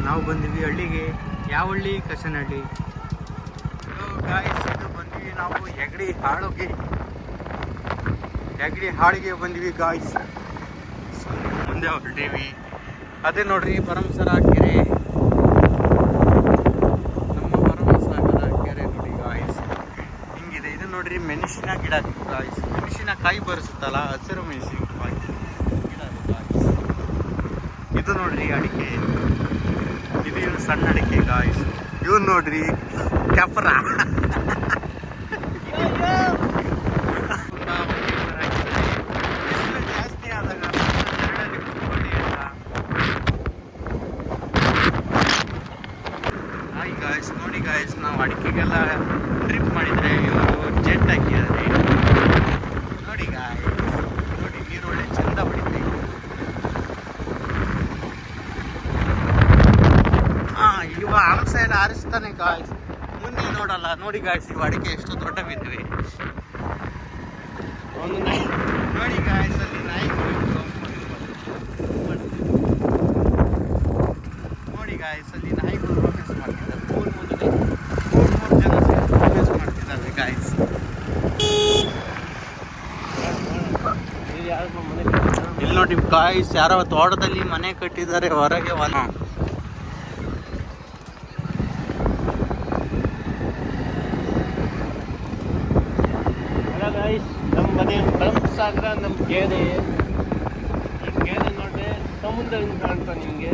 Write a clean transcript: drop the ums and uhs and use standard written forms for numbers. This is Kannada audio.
ನಾವು ಬಂದಿದ್ವಿ ಹಳ್ಳಿಗೆ. ಯಾವ ಹಳ್ಳಿ? ಕಸನಹಳ್ಳಿ. ಗಾಯ್ಸ್, ಇದು ಬಂದ್ವಿ ನಾವು ಹೆಗ್ಡಿ ಹಾಡಿಗೆ ಬಂದ್ವಿ ಗಾಯ್ಸ್. ಮುಂದೆ ಹೊರಟೀವಿ. ಅದೇ ನೋಡ್ರಿ ಭರಮಸಾಗರ ಕೆರೆ, ನಮ್ಮ ಭರಮಸಾಗರ ಕೆರೆ ನೋಡಿ ಗಾಯ್ಸ್ ಹಿಂಗಿದೆ. ಇದು ನೋಡ್ರಿ ಮೆಣಸಿನ ಗಿಡ ಗಾಯ್ಸ್, ಮೆಣಸಿನಕಾಯಿ ಬರಿಸುತ್ತಲ್ಲ, ಹಸಿರು ಮೆಣಸಿನಕಾಯಿ ಗಿಡ ಗಾಯ್ಸ್. ಇದು ನೋಡ್ರಿ ಅಡಿಕೆ, ಇದು ಸಣ್ಣ ಅಡಿಕೆ ಗಾಯ್ಸ್. ಇವನು ನೋಡ್ರಿ ಕೆಫರ. ಜಾಸ್ತಿ ಆದಾಗ ಹಾಯ್ ಗಾಯ್ಸ್, ನೋಡಿ ಗಾಯ್ಸ್, ನಾವು ಅಡಿಕೆಗೆಲ್ಲ ಟ್ರಿಪ್ ಮಾಡಿದರೆ ಇವರು ಜೆಟ್ ಹಾಕಿದ್ದಾರೆ ನೋಡಿ ಗಾಯ್ಸ್. ನೋಡಿ ನೀರು ಒಳ್ಳೆ ಚಂದ ಹೊಡಿತೆ. ಇವ ಹಂಸ ಎಲ್ಲ ಹಾರಿಸ್ತಾನೆ ಗಾಯ್ಸ್, ಮುಂದೆ ನೋಡಲ್ಲ. ನೋಡಿ ಗಾಯ್ಸ್, ಇವು ಅಡಿಕೆ ಎಷ್ಟು ದೊಡ್ಡ ಬಿದ್ದಿವೆ. ಒಂದು ನೋಡಿ ಗಾಯ್ಸ್, ಅಲ್ಲಿ ನಾಯಿ ನೋಡಿ ಗಾಯ್ಸ್, ಅಲ್ಲಿ ನಾಯಿಗಳು ರೋಮೆನ್ಸ್ ಮಾಡ್ತಿದ್ದಾರೆ. ಮೂರು ಜನ ರೋಮೆನ್ಸ್ ಮಾಡ್ತಿದ್ದಾರೆ ಗಾಯ್ಸ್. ಇಲ್ಲಿ ನೋಡಿ ಗಾಯ್ಸ್, ಯಾರೋ ತೋಟದಲ್ಲಿ ಮನೆ ಕಟ್ಟಿದ್ದಾರೆ, ಹೊರಗೆ ಹೊಲ. ನಮ್ಮ ಮನೆ ಭರಮಸಾಗರ, ನಮ್ಮ ಕೆರೆ. ಈ ಕೆರೆ ನೋಡಿ ಸಮುದ್ರ ಕಾಣ್ತಾ ನಿಮಗೆ.